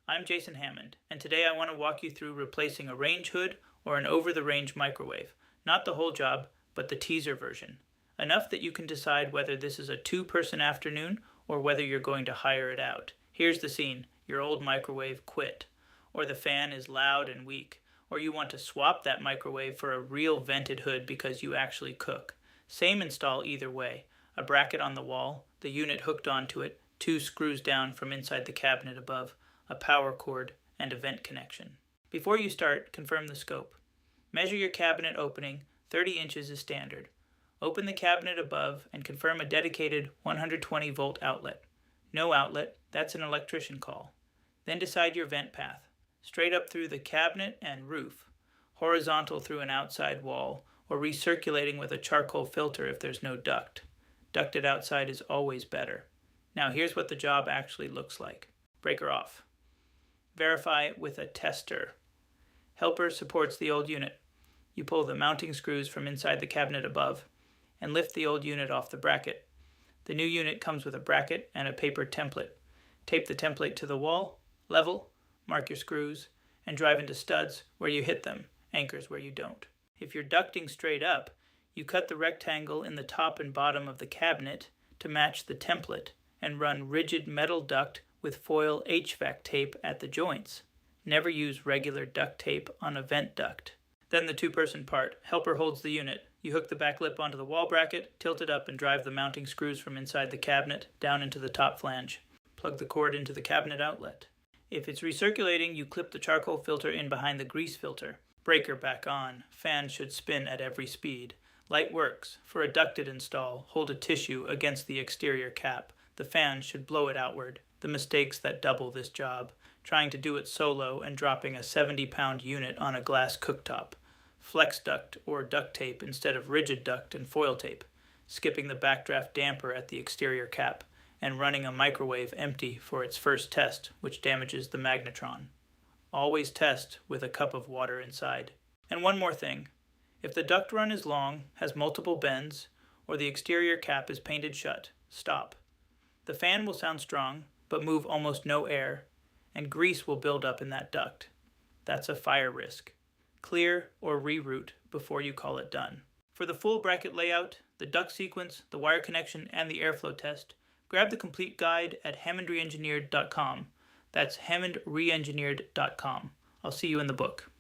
I'm Jason Hammond, and today I want to walk you through replacing a range hood or an over-the-range microwave. Not the whole job, but the teaser version. Enough that you can decide whether this is a two-person afternoon or whether you're going to hire it out. Here's the scene. Your old microwave quit, or the fan is loud and weak, or you want to swap that microwave for a real vented hood because you actually cook. Same install either way. A bracket on the wall, the unit hooked onto it, 2 screws down from inside the cabinet above, a power cord, and a vent connection. Before you start, confirm the scope. Measure your cabinet opening, 30 inches is standard. Open the cabinet above and confirm a dedicated 120 volt outlet. No outlet, that's an electrician call. Then decide your vent path. Straight up through the cabinet and roof, horizontal through an outside wall, or recirculating with a charcoal filter if there's no duct. Ducted outside is always better. Now here's what the job actually looks like. Breaker off. Verify with a tester. Helper supports the old unit. You pull the mounting screws from inside the cabinet above and lift the old unit off the bracket. The new unit comes with a bracket and a paper template. Tape the template to the wall, level, mark your screws, and drive into studs where you hit them, anchors where you don't. If you're ducting straight up, you cut the rectangle in the top and bottom of the cabinet to match the template and run rigid metal duct with foil HVAC tape at the joints. Never use regular duct tape on a vent duct. Then the two-person part. Helper holds the unit. You hook the back lip onto the wall bracket, tilt it up and drive the mounting screws from inside the cabinet down into the top flange. Plug the cord into the cabinet outlet. If it's recirculating, you clip the charcoal filter in behind the grease filter. Breaker back on. Fan should spin at every speed. Light works. For a ducted install, hold a tissue against the exterior cap. The fan should blow it outward. The mistakes that double this job. Trying to do it solo and dropping a 70-pound unit on a glass cooktop. Flex duct or duct tape instead of rigid duct and foil tape. Skipping the backdraft damper at the exterior cap. And running a microwave empty for its first test, which damages the magnetron. Always test with a cup of water inside. And one more thing. If the duct run is long, has multiple bends, or the exterior cap is painted shut, stop. The fan will sound strong, but move almost no air, and grease will build up in that duct. That's a fire risk. Clear or reroute before you call it done. For the full bracket layout, the duct sequence, the wire connection, and the airflow test, grab the complete guide at hammondreengineered.com. That's hammondreengineered.com. I'll see you in the book.